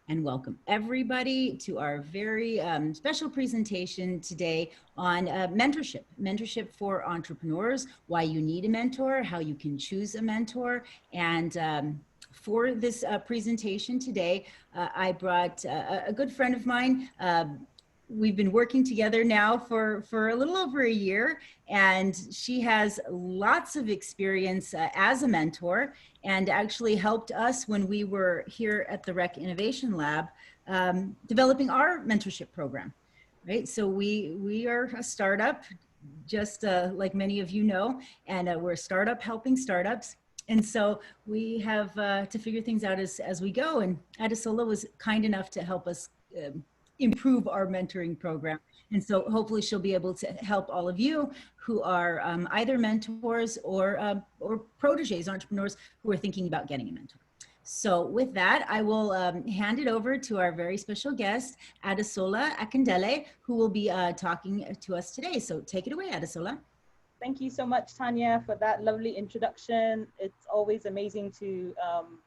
and welcome everybody to our very special presentation today on mentorship for entrepreneurs, why you need a mentor, how you can choose a mentor. And for this presentation today, I brought a good friend of mine. We've been working together now for a little over a year, and she has lots of experience as a mentor, and actually helped us when we were here at the Rec Innovation Lab developing our mentorship program, right? So we are a startup, just like many of you know, and we're a startup helping startups. And so we have to figure things out as we go. And Adesola was kind enough to help us improve our mentoring program. And so hopefully she'll be able to help all of you who are either mentors or proteges, entrepreneurs who are thinking about getting a mentor. So with that, I will hand it over to our very special guest, Adesola Akindele, who will be talking to us today. So take it away, Adesola. Thank you so much, Tanya, for that lovely introduction. It's always amazing to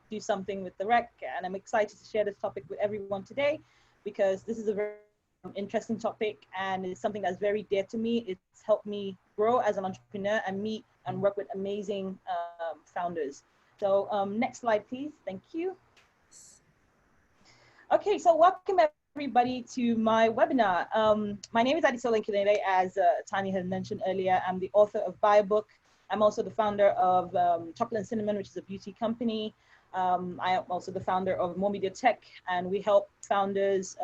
do something with the Rec, and I'm excited to share this topic with everyone today because this is a very interesting topic and it's something that's very dear to me. It's helped me grow as an entrepreneur and meet and work with amazing founders. So next slide, please. Thank you. Okay, so welcome everybody to my webinar. My name is Adesola Akindele, as Tanya had mentioned earlier. I'm the author of BioBook. I'm also the founder of Chocolate and Cinnamon, which is a beauty company. I am also the founder of More Media Tech, and we help founders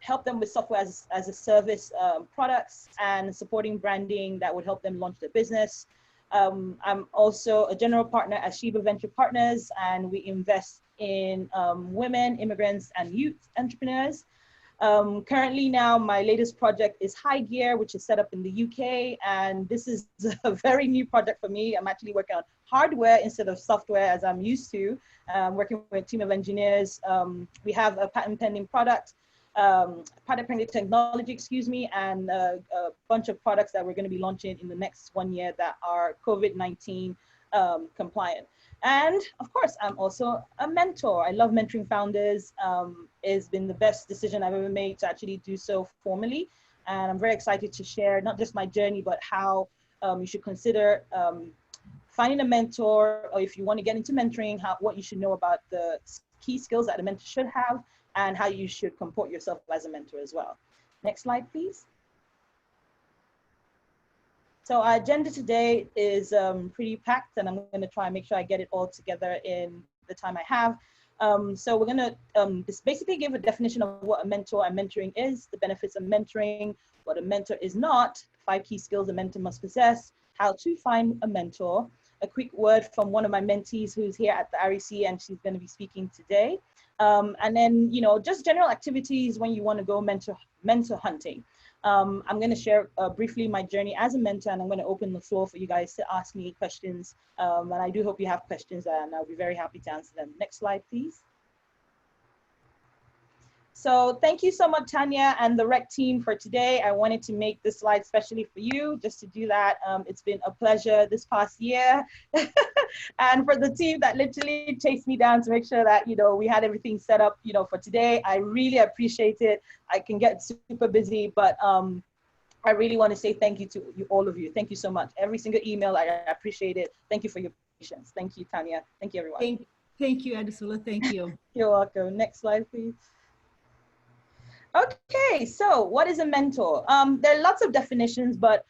help them with software as a service products and supporting branding that would help them launch their business. I'm also a general partner at Sheba Venture Partners, and we invest in women, immigrants, and youth entrepreneurs. Currently now, my latest project is High Gear, which is set up in the UK, and this is a very new project for me. I'm actually working on hardware instead of software as I'm used to, working with a team of engineers. We have a patent pending product, patent pending technology, excuse me, and a bunch of products that we're going to be launching in the next 1 year that are COVID-19 compliant. And of course, I'm also a mentor. I love mentoring founders. It's been the best decision I've ever made to actually do so formally. And I'm very excited to share not just my journey, but how you should consider finding a mentor, or if you want to get into mentoring, what you should know about the key skills that a mentor should have, and how you should comport yourself as a mentor as well. Next slide, please. So our agenda today is pretty packed, and I'm going to try and make sure I get it all together in the time I have. So we're going to just basically give a definition of what a mentor and mentoring is, the benefits of mentoring, what a mentor is not, 5 key skills a mentor must possess, how to find a mentor, a quick word from one of my mentees who's here at the REC, and she's going to be speaking today. And then, just general activities when you want to go mentor hunting. I'm going to share briefly my journey as a mentor, and I'm going to open the floor for you guys to ask me questions. And I do hope you have questions, and I'll be very happy to answer them. Next slide, please. So thank you so much, Tanya and the Rec team, for today. I wanted to make this slide specially for you, just to do that. It's been a pleasure this past year. And for the team that literally chased me down to make sure that, we had everything set up, for today, I really appreciate it. I can get super busy, but I really want to say thank you to all of you. Thank you so much. Every single email, I appreciate it. Thank you for your patience. Thank you, Tanya. Thank you, everyone. Thank you, Adesola. Thank you. You're welcome. Next slide, please. Okay, so what is a mentor? There are lots of definitions, but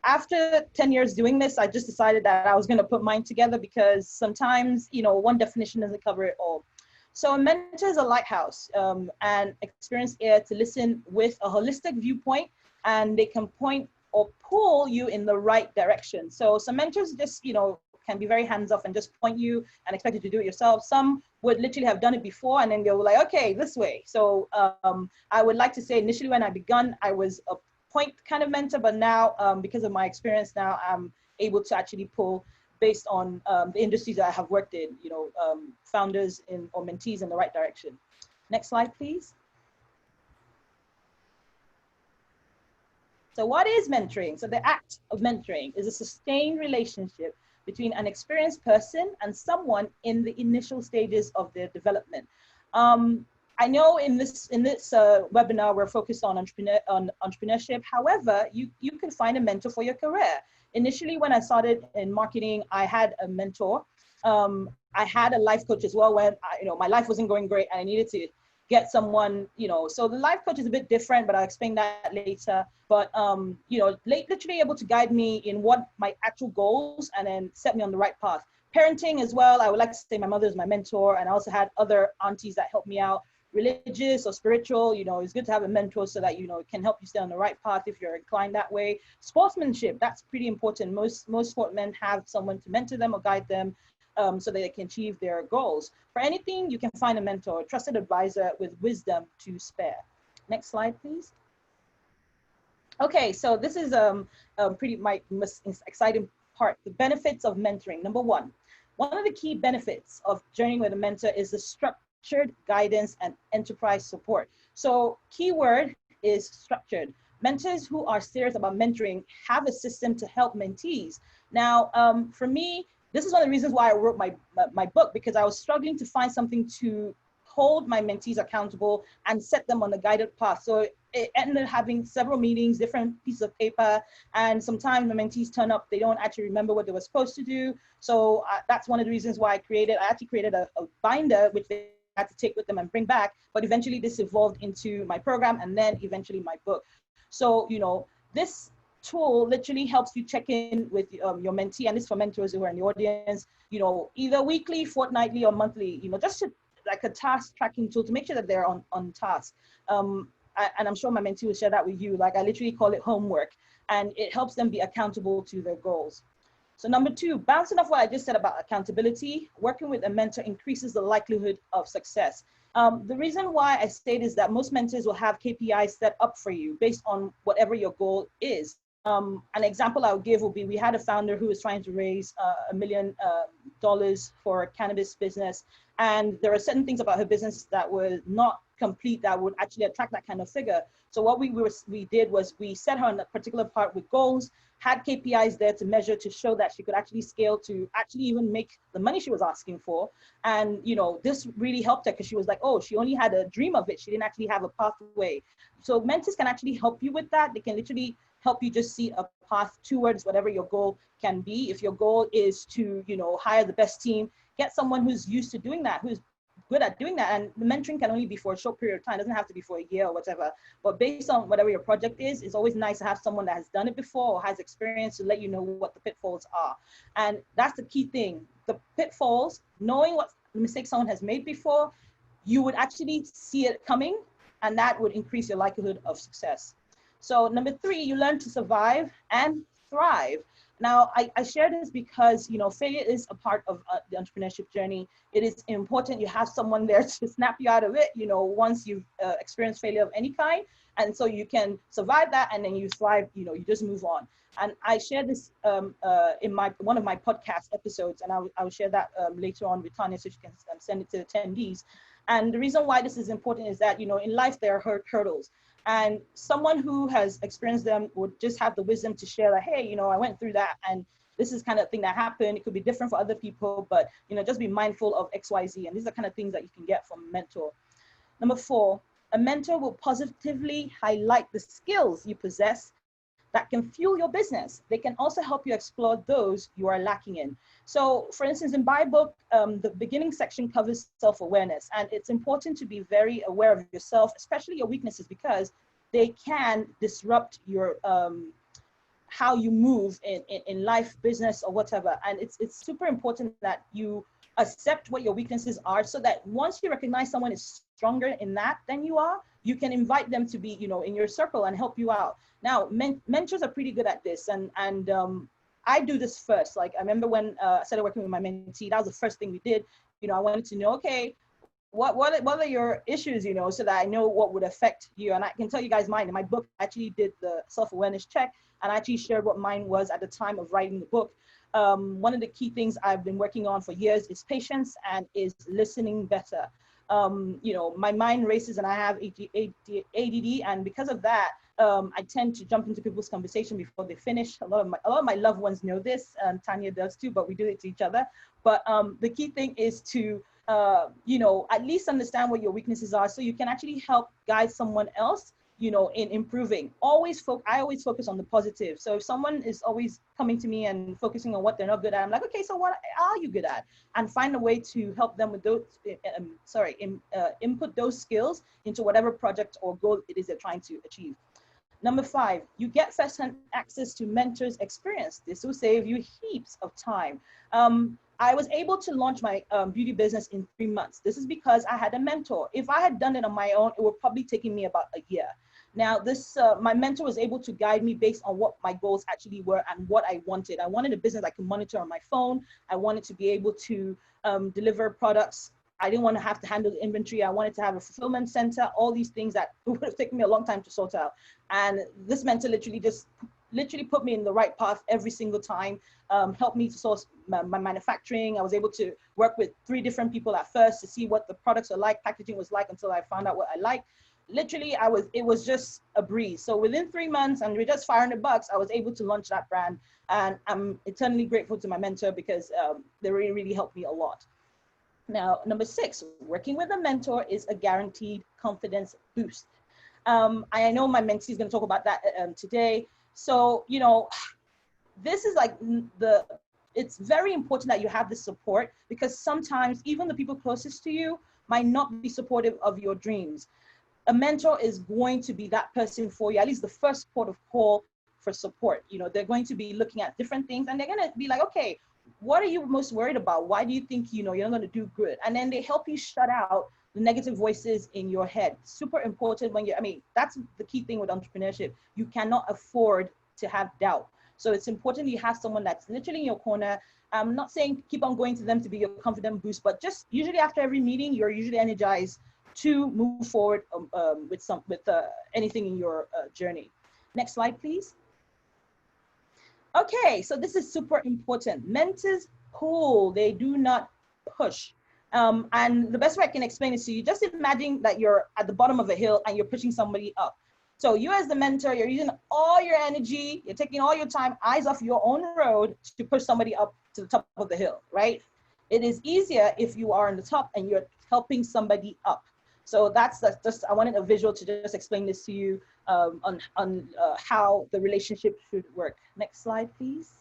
after 10 years doing this, I just decided that I was going to put mine together because sometimes, one definition doesn't cover it all. So a mentor is a lighthouse, and experienced ear to listen with a holistic viewpoint, and they can point or pull you in the right direction. So some mentors just, can be very hands-off and just point you and expect you to do it yourself. Some would literally have done it before, and then they were like, okay, this way. So I would like to say initially when I begun, I was a point kind of mentor, but now because of my experience now, I'm able to actually pull based on the industries that I have worked in, founders or mentees in the right direction. Next slide, please. So what is mentoring? So the act of mentoring is a sustained relationship between an experienced person and someone in the initial stages of their development. I know in this webinar we're focused on entrepreneurship. However, you can find a mentor for your career. Initially, when I started in marketing, I had a mentor. I had a life coach as well when my life wasn't going great and I needed to get someone, so the life coach is a bit different, but I'll explain that later. But literally able to guide me in what my actual goals and then set me on the right path. Parenting as well, I would like to say my mother is my mentor, and I also had other aunties that helped me out, religious or spiritual. It's good to have a mentor so that it can help you stay on the right path if you're inclined that way. Sportsmanship, that's pretty important. Most sportmen have someone to mentor them or guide them, so that they can achieve their goals. For anything, you can find a mentor, a trusted advisor with wisdom to spare. Next slide, please. Okay, so this is my most exciting part, the benefits of mentoring. Number one of the key benefits of journeying with a mentor is the structured guidance and enterprise support. So keyword is structured. Mentors who are serious about mentoring have a system to help mentees. Now, for me, this is one of the reasons why I wrote my book, because I was struggling to find something to hold my mentees accountable and set them on the guided path. So it ended up having several meetings, different pieces of paper, and sometimes the mentees turn up, they don't actually remember what they were supposed to do. So that's one of the reasons why I actually created a binder, which they had to take with them and bring back. But eventually this evolved into my program and then eventually my book. So, this tool literally helps you check in with your mentee, and this is for mentors who are in the audience, either weekly, fortnightly, or monthly, just to, like a task tracking tool to make sure that they're on task. And I'm sure my mentee will share that with you. Like, I literally call it homework, and it helps them be accountable to their goals. So number two, bouncing off what I just said about accountability, working with a mentor increases the likelihood of success. The reason why I say this is that most mentors will have KPIs set up for you based on whatever your goal is. An example I would give would be, we had a founder who was trying to raise $1 million for a cannabis business. And there are certain things about her business that were not complete that would actually attract that kind of figure. So what we did was we set her on a particular part with goals, had KPIs there to measure, to show that she could actually scale to actually even make the money she was asking for. And this really helped her, because she was like, oh, she only had a dream of it. She didn't actually have a pathway. So mentors can actually help you with that. They can literally help you just see a path towards whatever your goal can be. If your goal is to, hire the best team, get someone who's used to doing that, who's good at doing that. And the mentoring can only be for a short period of time. It doesn't have to be for a year or whatever. But based on whatever your project is, it's always nice to have someone that has done it before or has experience to let you know what the pitfalls are. And that's the key thing. The pitfalls, knowing what mistakes someone has made before, you would actually see it coming, and that would increase your likelihood of success. So number three, you learn to survive and thrive. Now, I share this because, failure is a part of the entrepreneurship journey. It is important you have someone there to snap you out of it, once you've experienced failure of any kind. And so you can survive that, and then you thrive, you just move on. And I share this in one of my podcast episodes, and I will share that later on with Tanya, so she can send it to attendees. And the reason why this is important is that, in life, there are hurdles. And someone who has experienced them would just have the wisdom to share that, hey, I went through that, and this is kind of thing that happened. It could be different for other people, but, just be mindful of X, Y, Z. And these are kind of things that you can get from a mentor. Number four, a mentor will positively highlight the skills you possess that can fuel your business. They can also help you explore those you are lacking in. So for instance, in my book, the beginning section covers self-awareness, and it's important to be very aware of yourself, especially your weaknesses, because they can disrupt your how you move in life, business, or whatever. And it's super important that you accept what your weaknesses are, so that once you recognize someone is stronger in that than you are, you can invite them to be, in your circle and help you out. Now, mentors are pretty good at this, and I do this first. Like, I remember when I started working with my mentee, that was the first thing we did. I wanted to know, okay, what are your issues, so that I know what would affect you. And I can tell you guys mine. In my book, I actually did the self-awareness check, and I actually shared what mine was at the time of writing the book. One of the key things I've been working on for years is patience and is listening better. My mind races, and I have ADD, and because of that, I tend to jump into people's conversation before they finish. A lot of my loved ones know this, and Tanya does too, but we do it to each other. But the key thing is to you know, at least understand what your weaknesses are so you can actually help guide someone else, you know, in improving. I always focus on the positive. So if someone is always coming to me and focusing on what they're not good at, I'm like, okay, so what are you good at? And find a way to help them with those, input those skills into whatever project or goal it is they're trying to achieve. Number 5, you get first-hand access to mentors' experience. This will save you heaps of time. I was able to launch my beauty business in 3 months. This is because I had a mentor. If I had done it on my own, it would probably taken me about a year. Now, my mentor was able to guide me based on what my goals actually were and what I wanted. I wanted a business I could monitor on my phone. I wanted to be able to deliver products. I didn't want to have to handle the inventory. I wanted to have a fulfillment center, all these things that would have taken me a long time to sort out. And this mentor literally put me in the right path every single time, helped me to source my manufacturing. I was able to work with 3 different people at first to see what the products are like, packaging was like, until I found out what I liked. Literally, it was just a breeze. So within 3 months, and with just $500, I was able to launch that brand. And I'm eternally grateful to my mentor because they really, really helped me a lot. Now, number 6, working with a mentor is a guaranteed confidence boost. I know my mentee is going to talk about that today. So, you know, this is like it's very important that you have this support, because sometimes even the people closest to you might not be supportive of your dreams. A mentor is going to be that person for you, at least the first port of call for support. You know, they're going to be looking at different things and they're going to be like, okay, what are you most worried about? Why do you think, you know, you're not going to do good? And then they help you shut out the negative voices in your head. Super important when that's the key thing with entrepreneurship. You cannot afford to have doubt. So it's important you have someone that's literally in your corner. I'm not saying keep on going to them to be your confident boost, but just usually after every meeting, you're usually energized to move forward with anything in your journey. Next slide, please. Okay, so this is super important. Mentors pull, they do not push. And the best way I can explain it to you, just imagine that you're at the bottom of a hill and you're pushing somebody up. So you as the mentor, you're using all your energy, you're taking all your time, eyes off your own road to push somebody up to the top of the hill, right? It is easier if you are on the top and you're helping somebody up. So that's just, I wanted a visual to just explain this to you on how the relationship should work. Next slide, please.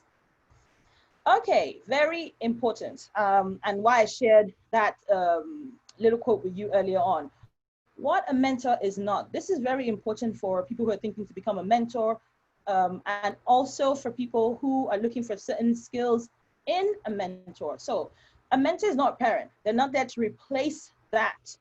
Okay, very important. And why I shared that little quote with you earlier on. What a mentor is not. This is very important for people who are thinking to become a mentor, and also for people who are looking for certain skills in a mentor. So a mentor is not a parent. They're not there to replace that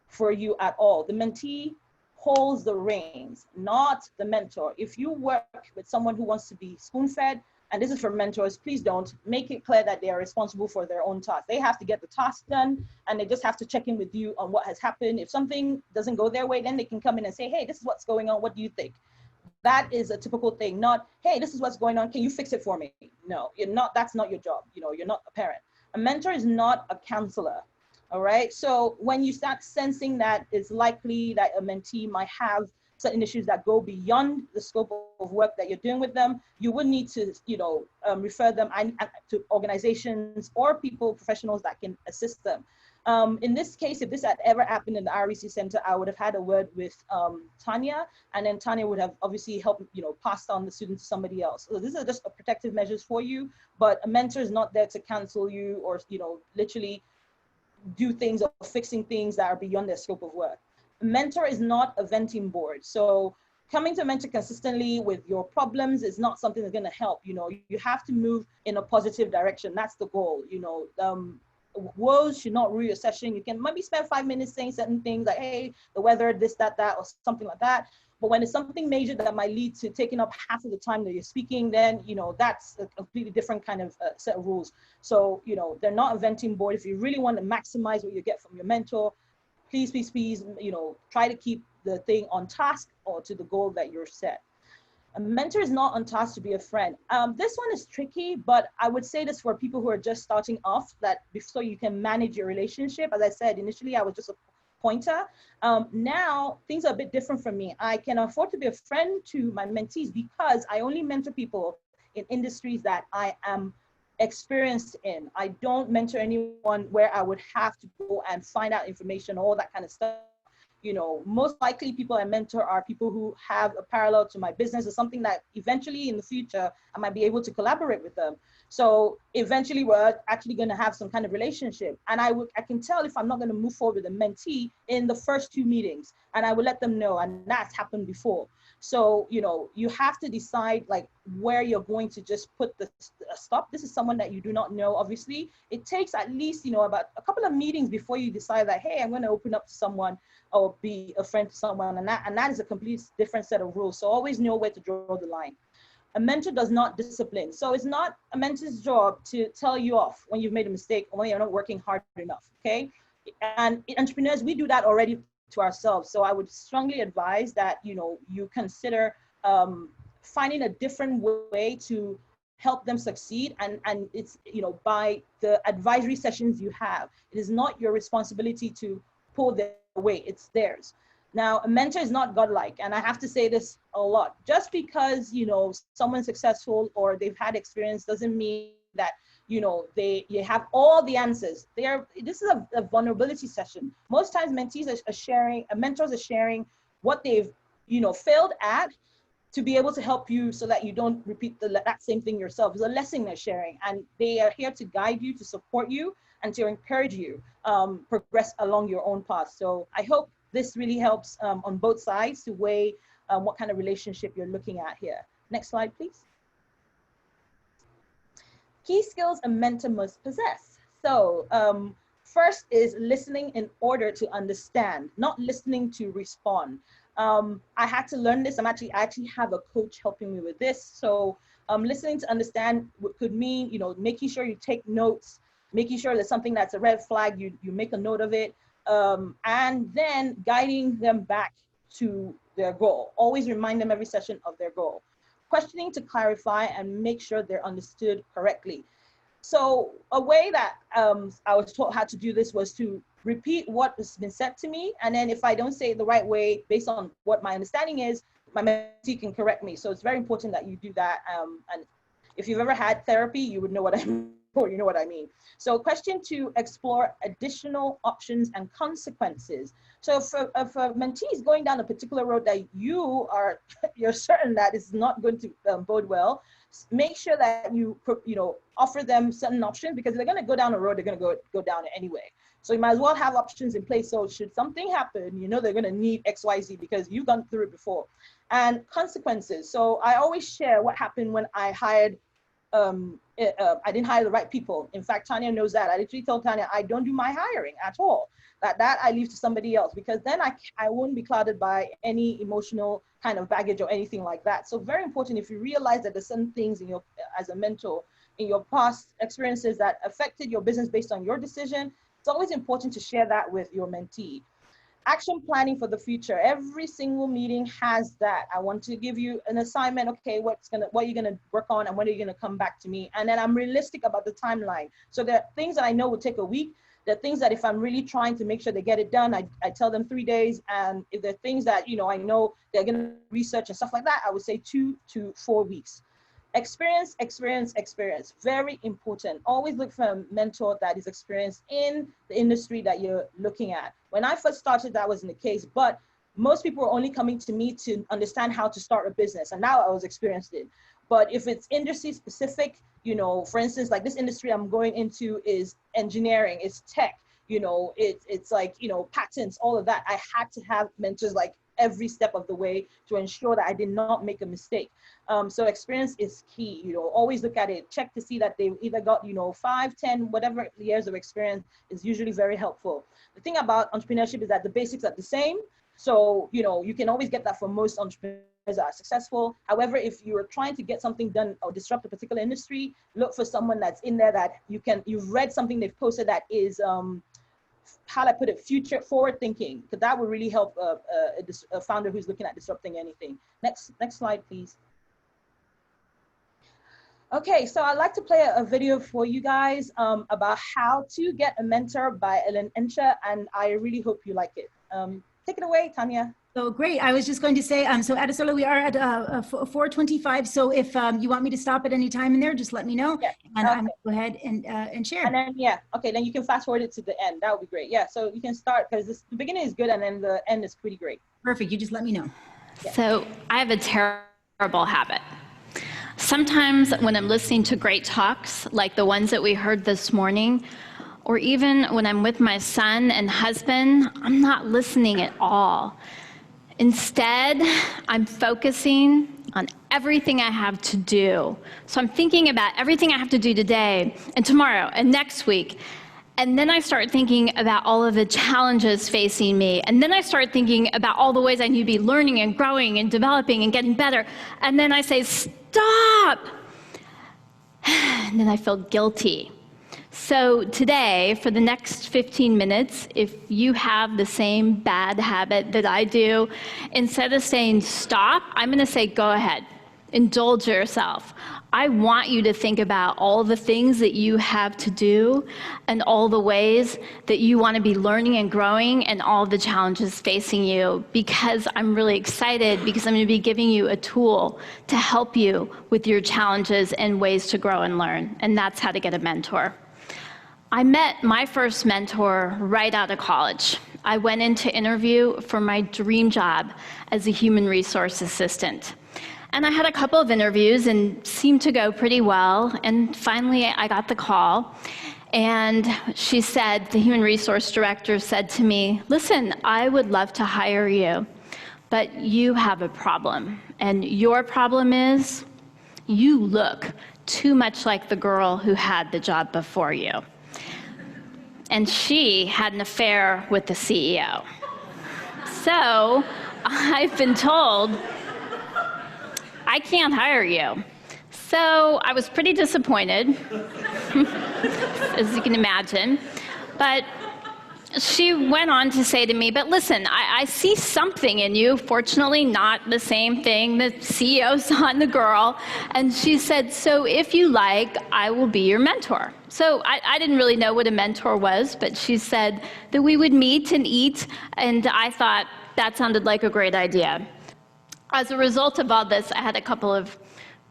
for you at all. The mentee holds the reins, not the mentor. If you work with someone who wants to be spoon-fed, and this is for mentors, please don't make it clear that they are responsible for their own task. They have to get the task done, and they just have to check in with you on what has happened. If something doesn't go their way, then they can come in and say, hey, this is what's going on. What do you think? That is a typical thing, not, hey, this is what's going on. Can you fix it for me? No, you're not, that's not your job. You know, you're not a parent. A mentor is not a counselor. All right. So when you start sensing that it's likely that a mentee might have certain issues that go beyond the scope of work that you're doing with them, you would need to, you know, refer them to organizations or people, professionals that can assist them. In this case, if this had ever happened in the REC Center, I would have had a word with Tanya, and then Tanya would have obviously helped, you know, passed on the student to somebody else. So this is just a protective measures for you, but a mentor is not there to cancel you or, you know, literally do things or fixing things that are beyond their scope of work. A mentor is not a venting board. So coming to a mentor consistently with your problems is not something that's going to help. You know, you have to move in a positive direction. That's the goal. You know, woes should not rule your session. You can maybe spend 5 minutes saying certain things like, hey, the weather, this, that, or something like that. But when it's something major that might lead to taking up half of the time that you're speaking, then, you know, that's a completely different kind of set of rules. So, you know, they're not a venting board. If you really want to maximize what you get from your mentor, please, please, please, you know, try to keep the thing on task or to the goal that you're set. A mentor is not on task to be a friend. This one is tricky, but I would say this for people who are just starting off, that so you can manage your relationship. As I said, initially, I was just a pointer. Now things are a bit different for me. I can afford to be a friend to my mentees because I only mentor people in industries that I am experienced in. I don't mentor anyone where I would have to go and find out information, all that kind of stuff. You know, most likely people I mentor are people who have a parallel to my business or something that eventually in the future I might be able to collaborate with them. So eventually we're actually going to have some kind of relationship. And I can tell if I'm not going to move forward with a mentee in the first 2 meetings, and I will let them know. And that's happened before. So, you know, you have to decide like where you're going to just put the stop. This is someone that you do not know. Obviously, it takes at least, you know, about a couple of meetings before you decide that, hey, I'm going to open up to someone or be a friend to someone. And that is a complete different set of rules. So always know where to draw the line. A mentor does not discipline. So it's not a mentor's job to tell you off when you've made a mistake or when you're not working hard enough, okay? And entrepreneurs, we do that already to ourselves. So I would strongly advise that, you know, you consider finding a different way to help them succeed. And it's, you know, by the advisory sessions you have, it is not your responsibility to pull their weight, it's theirs. Now, a mentor is not godlike, and I have to say this a lot. Just because, you know, someone's successful or they've had experience doesn't mean that, you know, you have all the answers. This is a vulnerability session. Most times mentees are sharing, mentors are sharing what they've, you know, failed at to be able to help you so that you don't repeat that same thing yourself. It's a lesson they're sharing, and they are here to guide you, to support you, and to encourage you progress along your own path. So I hope this really helps on both sides to weigh what kind of relationship you're looking at here. Next slide, please. Key skills a mentor must possess. So first is listening in order to understand, not listening to respond. I had to learn this. I actually have a coach helping me with this. So listening to understand could mean, you know, making sure you take notes, making sure there's something that's a red flag, you make a note of it, and then guiding them back to their goal. Always remind them every session of their goal. Questioning to clarify and make sure they're understood correctly. So a way that I was taught how to do this was to repeat what has been said to me. And then if I don't say it the right way, based on what my understanding is, my mentee can correct me. So it's very important that you do that. And if you've ever had therapy, you would know what I mean, or you know what I mean. So question 2, explore additional options and consequences. So if a mentee is going down a particular road that you're certain that is not going to bode well, make sure that you offer them certain options, because they're going to go down a road, they're going to go down it anyway. So you might as well have options in place. So should something happen, you know they're going to need XYZ because you've gone through it before. And consequences. So I always share what happened when I hired I didn't hire the right people. In fact, Tanya knows that. I literally told Tanya, I don't do my hiring at all. That I leave to somebody else, because then I won't be clouded by any emotional kind of baggage or anything like that. So very important, if you realize that there's some things in your, as a mentor, in your past experiences that affected your business based on your decision, it's always important to share that with your mentee. Action planning for the future. Every single meeting has that. I want to give you an assignment. Okay, what are you gonna work on, and when are you gonna come back to me? And then I'm realistic about the timeline. So there are things that I know will take a week. There are things that if I'm really trying to make sure they get it done, I tell them 3 days. And if there are things that, you know, I know they're gonna research and stuff like that, I would say 2 to 4 weeks. Experience, experience, experience. Very important. Always look for a mentor that is experienced in the industry that you're looking at. When I first started, that wasn't the case, but most people were only coming to me to understand how to start a business, and now I was experienced in. But if it's industry specific, you know, for instance, like this industry I'm going into is engineering, it's tech, you know, it's like, you know, patents, all of that. I had to have mentors like every step of the way to ensure that I did not make a mistake. So experience is key, you know, always look at it, check to see that they've either got, you know, 5, 10, whatever years of experience is usually very helpful. The thing about entrepreneurship is that the basics are the same. So, you know, you can always get that from most entrepreneurs that are successful. However, if you're trying to get something done or disrupt a particular industry, look for someone that's in there that you've read something they've posted that is, how do I put it, future forward thinking, because that will really help a founder who's looking at disrupting anything. Next slide, please. Okay, so I'd like to play a video for you guys about how to get a mentor by Ellen Ensha, and I really hope you like it. take it away, Tanya. So great. I was just going to say, so Adesola, we are at 4:25. So if you want me to stop at any time in there, just let me know, Yeah. and Okay. I'm going to go ahead and share. And then, yeah, okay, then you can fast forward it to the end. That would be great. Yeah, so you can start, because the beginning is good and then the end is pretty great. Perfect. You just let me know. Yeah. So I have a terrible habit. Sometimes when I'm listening to great talks, like the ones that we heard this morning, or even when I'm with my son and husband, I'm not listening at all. Instead, I'm focusing on everything I have to do. So I'm thinking about everything I have to do today and tomorrow and next week. And then I start thinking about all of the challenges facing me. And then I start thinking about all the ways I need to be learning and growing and developing and getting better. And then I say, stop! And then I feel guilty. So today, for the next 15 minutes, if you have the same bad habit that I do, instead of saying stop, I'm going to say go ahead. Indulge yourself. I want you to think about all the things that you have to do and all the ways that you want to be learning and growing and all the challenges facing you, because I'm really excited, because I'm going to be giving you a tool to help you with your challenges and ways to grow and learn. And that's how to get a mentor. I met my first mentor right out of college. I went in to interview for my dream job as a human resource assistant. And I had a couple of interviews and seemed to go pretty well. And finally, I got the call. And she said, the human resource director said to me, listen, I would love to hire you, but you have a problem. And your problem is you look too much like the girl who had the job before you. And she had an affair with the CEO. So I've been told I can't hire you. So I was pretty disappointed, as you can imagine. But she went on to say to me, but listen, I see something in you, fortunately not the same thing the CEO saw in the girl. And she said, so if you like, I will be your mentor. So I didn't really know what a mentor was, but she said that we would meet and eat, and I thought that sounded like a great idea. As a result of all this, I had a couple of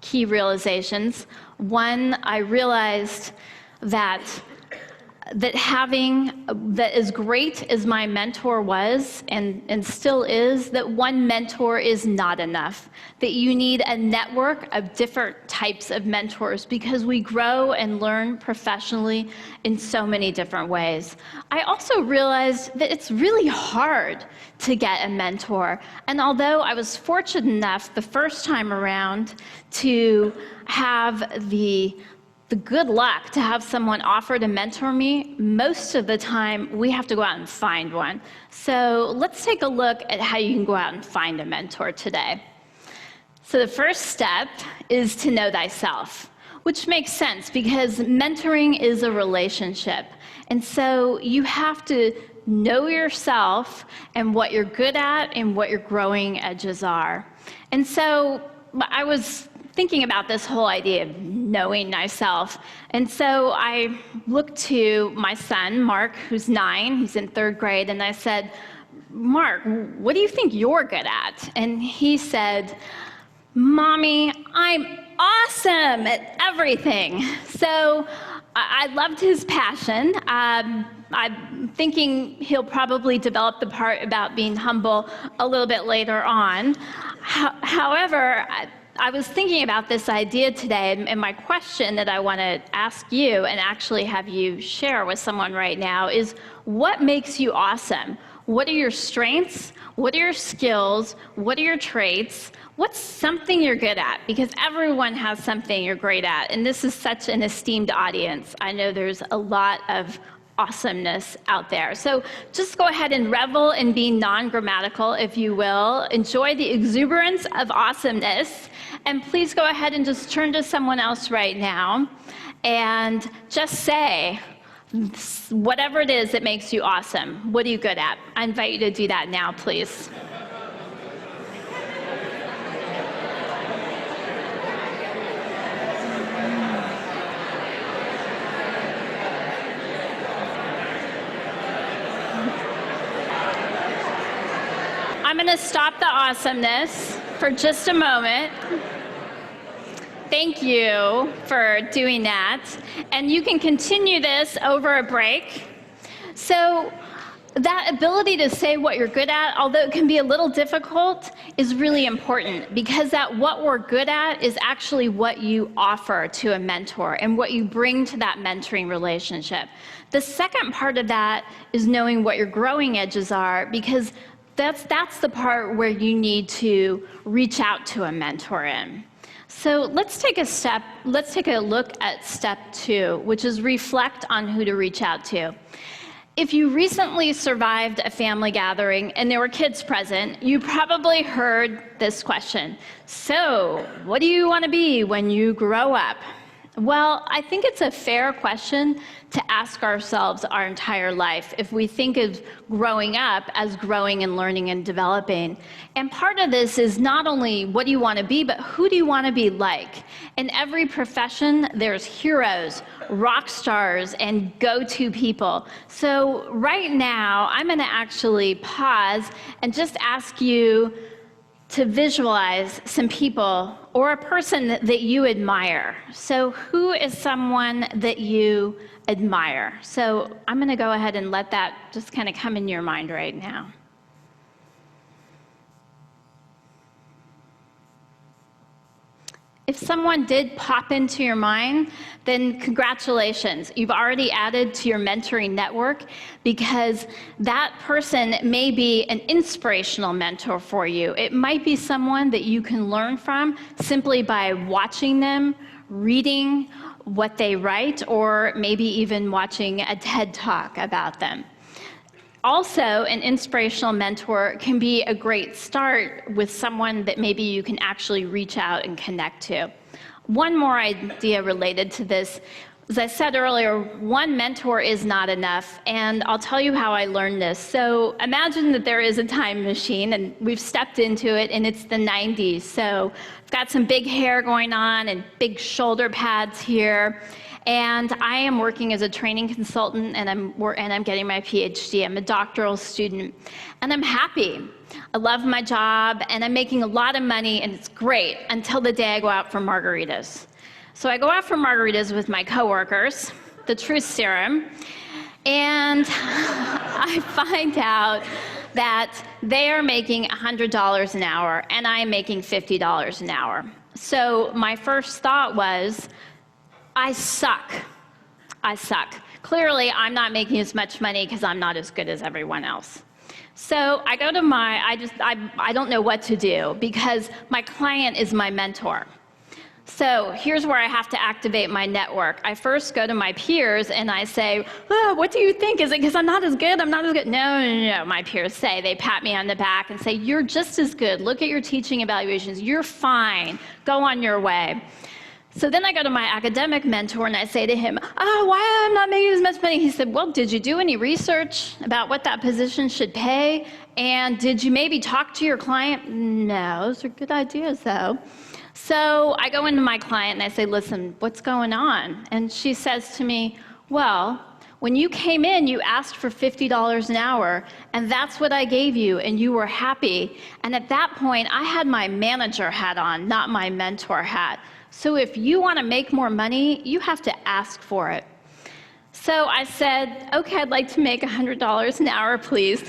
key realizations. One, I realized that as great as my mentor was and still is, that one mentor is not enough. That you need a network of different types of mentors, because we grow and learn professionally in so many different ways. I also realized that it's really hard to get a mentor. And although I was fortunate enough the first time around to have the good luck to have someone offer to mentor me, most of the time we have to go out and find one. So let's take a look at how you can go out and find a mentor today. So the first step is to know thyself, which makes sense because mentoring is a relationship. And so you have to know yourself and what you're good at and what your growing edges are. And so I was thinking about this whole idea of knowing myself. And so I looked to my son, Mark, who's 9, he's in 3rd grade, and I said, Mark, what do you think you're good at? And he said, Mommy, I'm awesome at everything. So I loved his passion. I'm thinking he'll probably develop the part about being humble a little bit later on. However, I was thinking about this idea today, and my question that I want to ask you and actually have you share with someone right now is, what makes you awesome? What are your strengths? What are your skills? What are your traits? What's something you're good at? Because everyone has something you're great at, and this is such an esteemed audience. I know there's a lot of awesomeness out there. So just go ahead and revel in being non-grammatical, if you will. Enjoy the exuberance of awesomeness. And please go ahead and just turn to someone else right now and just say whatever it is that makes you awesome. What are you good at? I invite you to do that now, please. I'm going to stop the awesomeness for just a moment. Thank you for doing that. And you can continue this over a break. So that ability to say what you're good at, although it can be a little difficult, is really important, because that what we're good at is actually what you offer to a mentor and what you bring to that mentoring relationship. The second part of that is knowing what your growing edges are, because that's the part where you need to reach out to a mentor in. So let's take a look at step 2, which is reflect on who to reach out to. If you recently survived a family gathering and there were kids present, you probably heard this question. So, what do you want to be when you grow up? Well, I think it's a fair question to ask ourselves our entire life if we think of growing up as growing and learning and developing. And part of this is not only what do you want to be, but who do you want to be like? In every profession, there's heroes, rock stars, and go-to people. So right now, I'm going to actually pause and just ask you to visualize some people or a person that you admire. So who is someone that you admire? So I'm going to go ahead and let that just kind of come in your mind right now. If someone did pop into your mind, then congratulations. You've already added to your mentoring network, because that person may be an inspirational mentor for you. It might be someone that you can learn from simply by watching them, reading what they write, or maybe even watching a TED Talk about them. Also, an inspirational mentor can be a great start with someone that maybe you can actually reach out and connect to. One more idea related to this. As I said earlier, one mentor is not enough, and I'll tell you how I learned this. So imagine that there is a time machine, and we've stepped into it, and it's the 90s. So I've got some big hair going on and big shoulder pads here. And I am working as a training consultant, and I'm getting my PhD. I'm a doctoral student, and I'm happy. I love my job, and I'm making a lot of money, and it's great until the day I go out for margaritas. So I go out for margaritas with my coworkers, the truth serum, and I find out that they are making $100 an hour, and I'm making $50 an hour. So my first thought was, I suck. Clearly, I'm not making as much money because I'm not as good as everyone else. So I go to I don't know what to do, because my client is my mentor. So here's where I have to activate my network. I first go to my peers and I say, oh, what do you think? Is it because I'm not as good? No, my peers say. They pat me on the back and say, you're just as good. Look at your teaching evaluations. You're fine. Go on your way. So then I go to my academic mentor and I say to him, why am I not making as much money? He said, well, did you do any research about what that position should pay? And did you maybe talk to your client? No, those are good ideas though. So I go into my client and I say, listen, what's going on? And she says to me, well, when you came in, you asked for $50 an hour, and that's what I gave you, and you were happy. And at that point, I had my manager hat on, not my mentor hat. So if you want to make more money, you have to ask for it. So I said, okay, I'd like to make $100 an hour, please.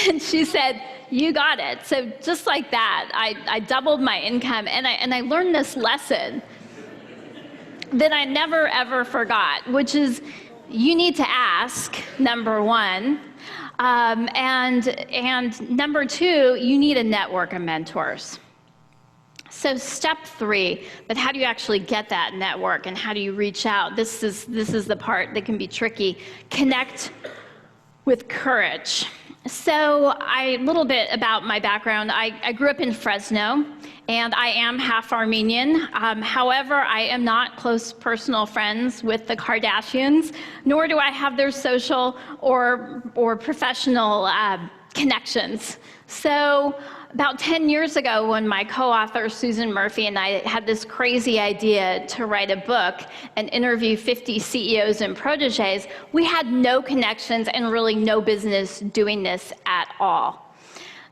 And she said, you got it. So just like that, I doubled my income, and I learned this lesson that I never ever forgot, which is you need to ask, number one, and number two, you need a network of mentors. So step 3, but how do you actually get that network, and how do you reach out? This is the part that can be tricky. Connect with courage. So a little bit about my background. I grew up in Fresno, and I am half Armenian. However, I am not close personal friends with the Kardashians, nor do I have their social or professional connections. So about 10 years ago, when my co-author Susan Murphy and I had this crazy idea to write a book and interview 50 CEOs and proteges, we had no connections and really no business doing this at all.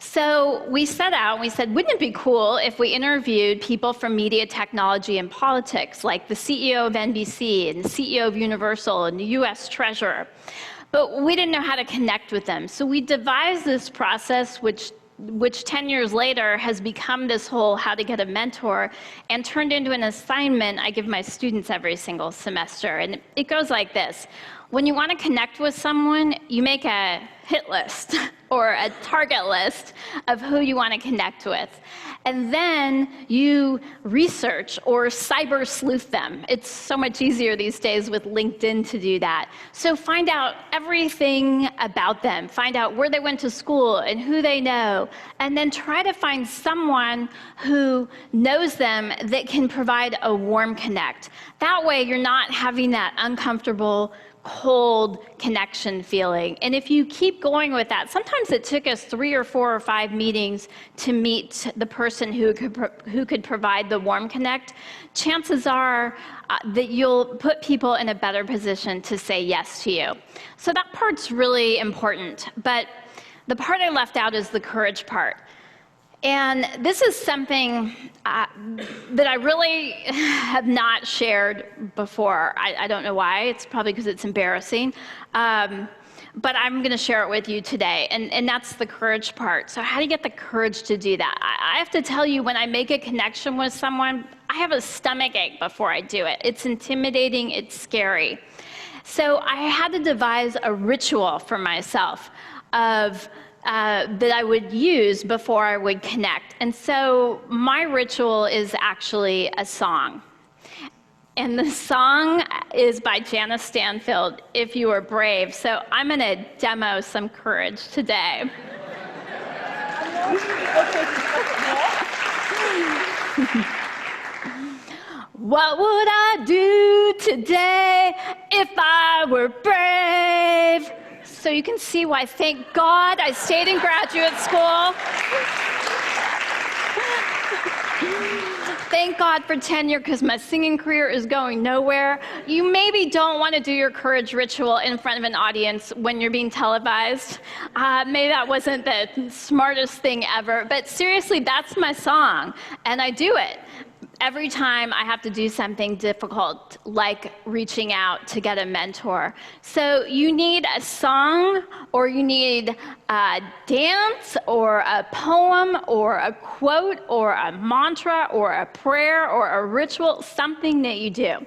So we set out, we said, wouldn't it be cool if we interviewed people from media, technology, and politics, like the CEO of NBC and the CEO of Universal and the US Treasurer? But we didn't know how to connect with them. So we devised this process, which 10 years later has become this whole how to get a mentor and turned into an assignment I give my students every single semester. And it goes like this. When you want to connect with someone, you make a hit list or a target list of who you want to connect with. And then you research or cyber sleuth them. It's so much easier these days with LinkedIn to do that. So find out everything about them. Find out where they went to school and who they know. And then try to find someone who knows them that can provide a warm connect. That way you're not having that uncomfortable, cold connection feeling. And if you keep going with that, sometimes it took us 3 or 4 or 5 meetings to meet the person who could provide the warm connect. Chances are that you'll put people in a better position to say yes to you. So that part's really important. But the part I left out is the courage part. And this is something that I really have not shared before. I don't know why. It's probably because it's embarrassing. But I'm going to share it with you today. And that's the courage part. So how do you get the courage to do that? I have to tell you, when I make a connection with someone, I have a stomach ache before I do it. It's intimidating. It's scary. So I had to devise a ritual for myself of that I would use before I would connect. And so my ritual is actually a song. And the song is by Janice Stanfield, If You Are Brave. So I'm going to demo some courage today. What would I do today if I were brave? So you can see why, thank God, I stayed in graduate school. Thank God for tenure, because my singing career is going nowhere. You maybe don't want to do your courage ritual in front of an audience when you're being televised. Maybe that wasn't the smartest thing ever, but seriously, that's my song, and I do it every time I have to do something difficult, like reaching out to get a mentor. So you need a song, or you need a dance, or a poem, or a quote, or a mantra, or a prayer, or a ritual, something that you do.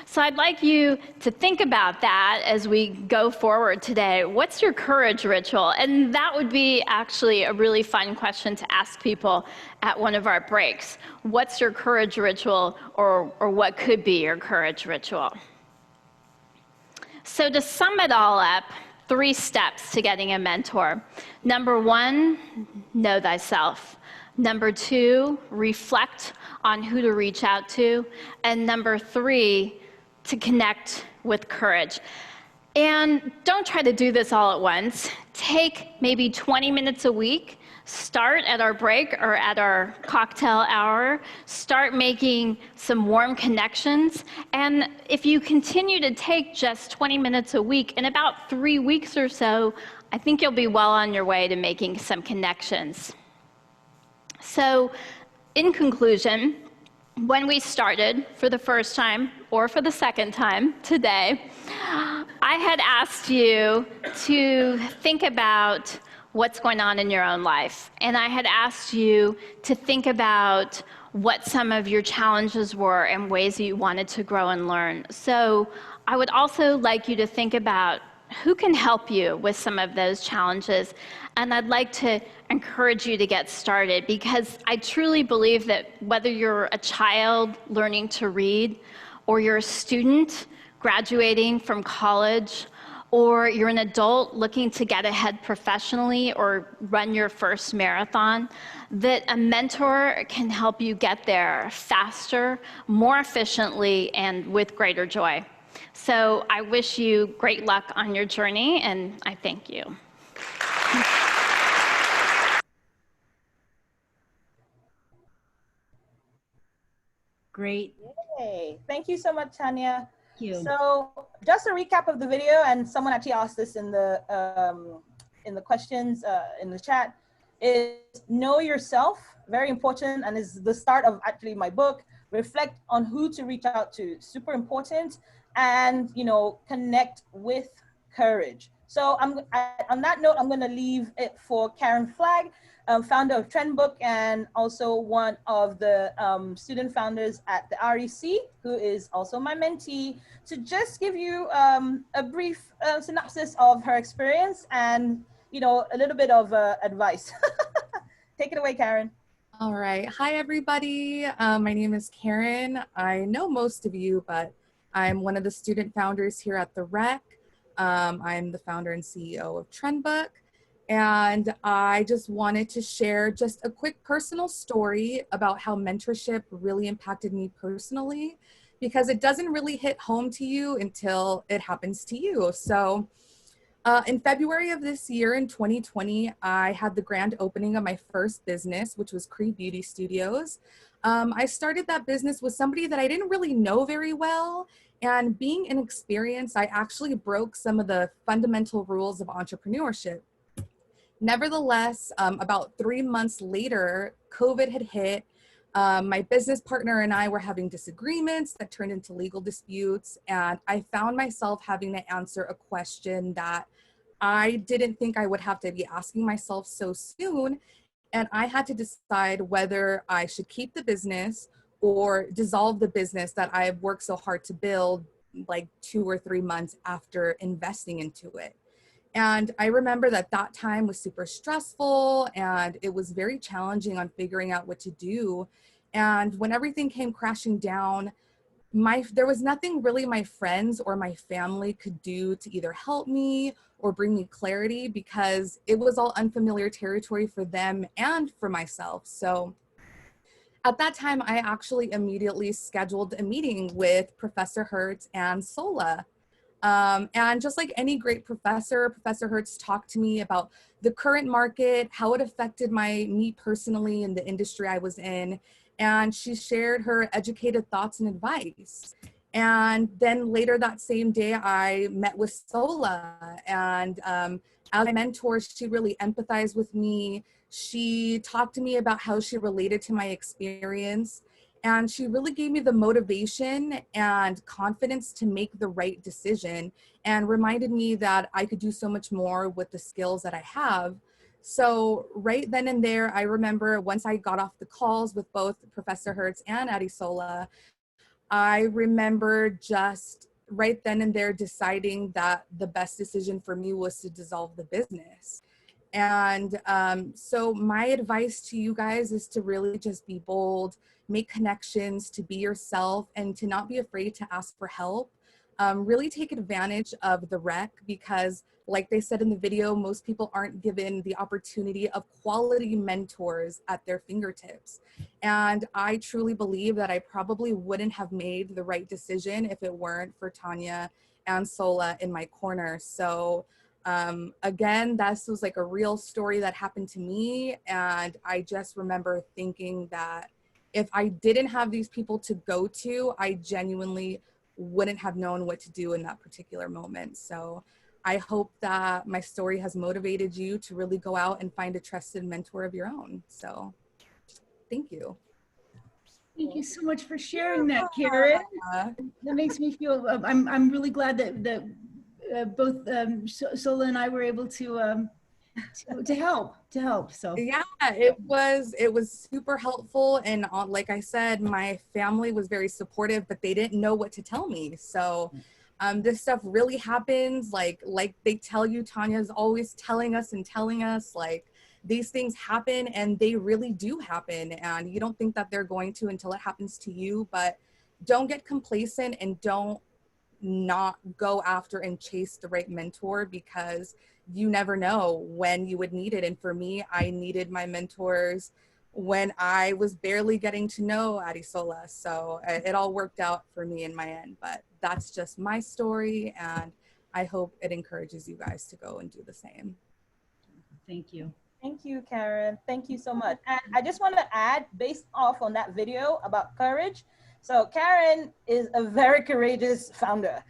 So I'd like you to think about that as we go forward today. What's your courage ritual? And that would be actually a really fun question to ask people at one of our breaks. What's your courage ritual, or what could be your courage ritual? So to sum it all up, 3 steps to getting a mentor. Number 1, know thyself. Number 2, reflect on who to reach out to. And number 3, to connect with courage. And don't try to do this all at once. Take maybe 20 minutes a week. Start at our break or at our cocktail hour. Start making some warm connections. And if you continue to take just 20 minutes a week, in about 3 weeks or so, I think you'll be well on your way to making some connections. So, in conclusion, when we started for the first time, or for the second time today, I had asked you to think about what's going on in your own life. And I had asked you to think about what some of your challenges were and ways that you wanted to grow and learn. So I would also like you to think about who can help you with some of those challenges. And I'd like to encourage you to get started, because I truly believe that whether you're a child learning to read, or you're a student graduating from college, or you're an adult looking to get ahead professionally or run your first marathon, that a mentor can help you get there faster, more efficiently, and with greater joy. So I wish you great luck on your journey, and I thank you. Great. Yay. Thank you so much, Tanya. Thank you. So just a recap of the video, and someone actually asked this in the questions in the chat. is know yourself, very important, and is the start of actually my book. Reflect on who to reach out to, super important, and connect with courage. So on that note, I'm going to leave it for Karen Flagg, founder of Trend Book and also one of the student founders at the REC, who is also my mentee, to just give you a brief synopsis of her experience and a little bit of advice. Take it away, Karen. All right. Hi, everybody. My name is Karen. I know most of you, but I'm one of the student founders here at the REC. I'm the founder and CEO of Trendbook. And I just wanted to share just a quick personal story about how mentorship really impacted me personally, because it doesn't really hit home to you until it happens to you. So in February of this year, in 2020, I had the grand opening of my first business, which was Cree Beauty Studios. I started that business with somebody that I didn't really know very well. And being inexperienced, I actually broke some of the fundamental rules of entrepreneurship. Nevertheless, about 3 months later, COVID had hit. My business partner and I were having disagreements that turned into legal disputes, and I found myself having to answer a question that I didn't think I would have to be asking myself so soon. And I had to decide whether I should keep the business or dissolve the business that I've worked so hard to build like 2 or 3 months after investing into it. And I remember that time was super stressful and it was very challenging on figuring out what to do. And when everything came crashing down, there was nothing really my friends or my family could do to either help me or bring me clarity, because it was all unfamiliar territory for them and for myself. So at that time, I actually immediately scheduled a meeting with Professor Hertz and Sola. And just like any great professor, Professor Hertz talked to me about the current market, how it affected me personally in the industry I was in. And she shared her educated thoughts and advice. And then later that same day, I met with Sola. And as a mentor, she really empathized with me. She talked to me about how she related to my experience. And she really gave me the motivation and confidence to make the right decision, and reminded me that I could do so much more with the skills that I have. So right then and there, I remember once I got off the calls with both Professor Hertz and Adesola, I remember just right then and there deciding that the best decision for me was to dissolve the business. And so my advice to you guys is to really just be bold, make connections, to be yourself, and to not be afraid to ask for help. Really take advantage of the REC, because like they said in the video, most people aren't given the opportunity of quality mentors at their fingertips. And I truly believe that I probably wouldn't have made the right decision if it weren't for Tanya and Sola in my corner. So again, this was like a real story that happened to me. And I just remember thinking that if I didn't have these people to go to, I genuinely wouldn't have known what to do in that particular moment. So I hope that my story has motivated you to really go out and find a trusted mentor of your own. So thank you. Thank you so much for sharing that, Karen. That makes me feel, I'm really glad that both Sola and I were able to help. So yeah, it was super helpful. And like I said, my family was very supportive, but they didn't know what to tell me. So this stuff really happens. Like they tell you, Tanya's always telling us like these things happen, and they really do happen. And you don't think that they're going to until it happens to you. But don't get complacent, and don't not go after and chase the right mentor, because you never know when you would need it. And for me, I needed my mentors when I was barely getting to know Adesola. So it all worked out for me in my end, but that's just my story. And I hope it encourages you guys to go and do the same. thank you. Thank you, Karen. Thank you so much. And I just want to add, based off on that video about courage. So Karen is a very courageous founder.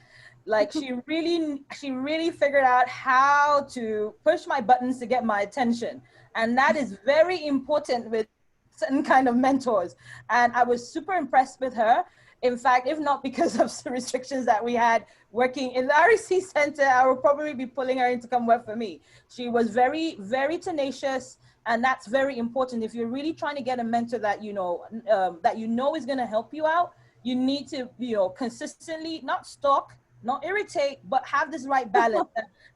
Like she really figured out how to push my buttons to get my attention. And that is very important with certain kind of mentors. And I was super impressed with her. In fact, if not because of the restrictions that we had working in the REC Center, I would probably be pulling her in to come work for me. She was very, very tenacious. And that's very important. If you're really trying to get a mentor that is going to help you out, you need to, consistently not stalk, not irritate, but have this right balance.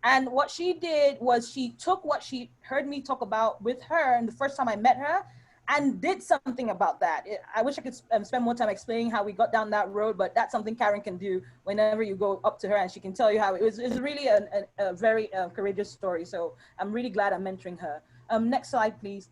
And what she did was she took what she heard me talk about with her, and the first time I met her, and did something about that. I wish I could spend more time explaining how we got down that road, but that's something Karen can do whenever you go up to her, and she can tell you how it was really a very courageous story. So I'm really glad I'm mentoring her. Next slide, please.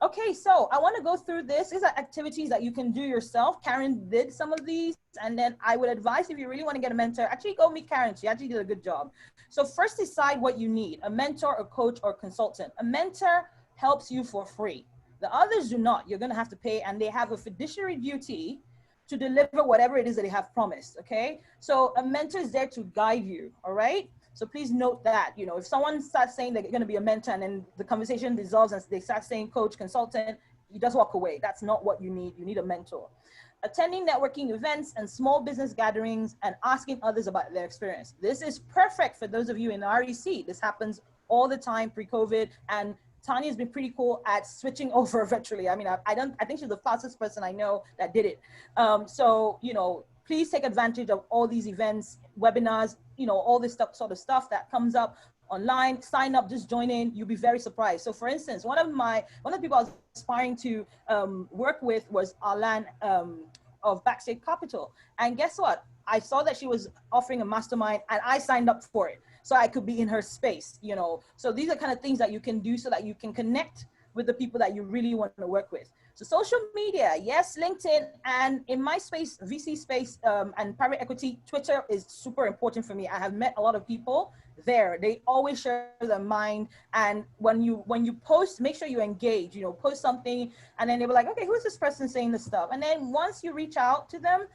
Okay, so I want to go through this. These are activities that you can do yourself. Karen did some of these, and then I would advise, if you really want to get a mentor, actually go meet Karen. She actually did a good job. So first, decide what you need: a mentor, a coach, or consultant. A mentor helps you for free. The others do not. You're going to have to pay, and they have a fiduciary duty to deliver whatever it is that they have promised. Okay, so a mentor is there to guide you. All right. So please note that, if someone starts saying they're going to be a mentor and then the conversation dissolves and they start saying coach, consultant, you just walk away. That's not what you need. You need a mentor. Attending networking events and small business gatherings and asking others about their experience. This is perfect for those of you in REC. This happens all the time pre-COVID, and Tanya's been pretty cool at switching over virtually. I mean, I think she's the fastest person I know that did it. So, please take advantage of all these events, webinars, all this sort of stuff that comes up online. Sign up, just join in. You'll be very surprised. So for instance, one of the people I was aspiring to work with was Arlan of Backstage Capital. And guess what? I saw that she was offering a mastermind, and I signed up for it so I could be in her space, So these are kind of things that you can do so that you can connect with the people that you really want to work with. So social media, yes, LinkedIn, and in my space, VC space, and private equity, Twitter is super important for me. I have met a lot of people there. They always share their mind. And when you post, make sure you engage, post something, and then they were like, okay, who's this person saying this stuff? And then once you reach out to them,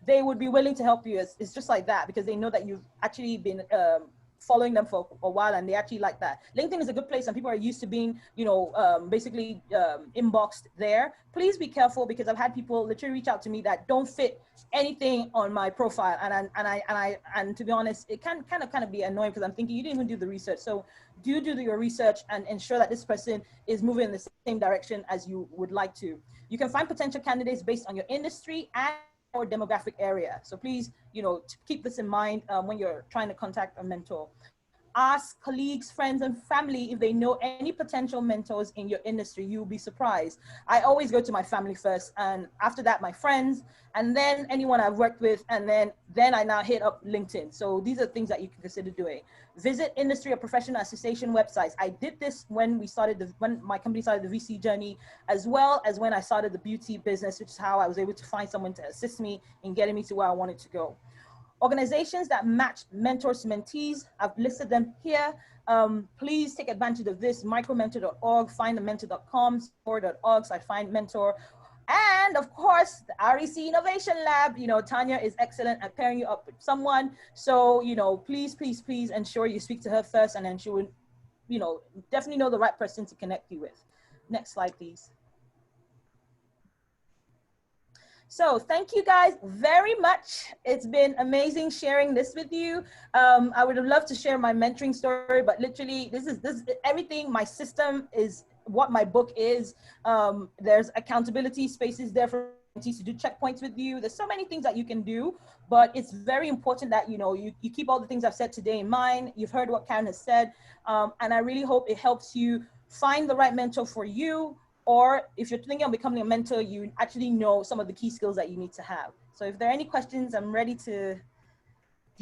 they would be willing to help you. It's just like that, because they know that you've actually been following them for a while, and they actually like that. LinkedIn is a good place, and people are used to being, basically inboxed there. Please be careful, because I've had people literally reach out to me that don't fit anything on my profile, and to be honest, it can kind of be annoying, because I'm thinking you didn't even do the research. So do your research and ensure that this person is moving in the same direction as you would like to. You can find potential candidates based on your industry and or demographic area. So please, keep this in mind when you're trying to contact a mentor. Ask colleagues, friends, and family if they know any potential mentors in your industry. You'll be surprised. I always go to my family first, and after that, my friends, and then anyone I've worked with, and then I now hit up LinkedIn. So these are things that you can consider doing. Visit industry or professional association websites. I did this when my company started the VC journey, as well as when I started the beauty business, which is how I was able to find someone to assist me in getting me to where I wanted to go. Organizations that match mentors to mentees, I've listed them here. Please take advantage of this: micromentor.org, findamentor.com, support.org, so I find mentor. And of course, the REC Innovation Lab, Tanya is excellent at pairing you up with someone. So, please ensure you speak to her first, and then she will, definitely know the right person to connect you with. Next slide, please. So thank you guys very much. It's been amazing sharing this with you. I would have loved to share my mentoring story, but literally this is everything. My system is what my book is. There's accountability spaces there for mentees to do checkpoints with you. There's so many things that you can do, but it's very important that, you keep all the things I've said today in mind. You've heard what Karen has said. And I really hope it helps you find the right mentor for you. Or if you're thinking of becoming a mentor, you actually know some of the key skills that you need to have. So if there are any questions, I'm ready to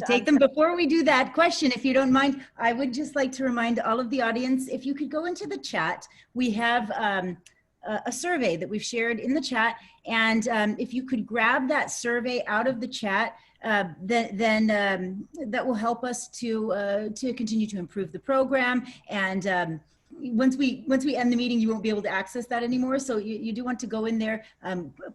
take them. Before we do that question, if you don't mind, I would just like to remind all of the audience, if you could go into the chat, we have a survey that we've shared in the chat. And if you could grab that survey out of the chat, then that will help us to continue to improve the program and once we end the meeting, you won't be able to access that anymore. So you do want to go in there,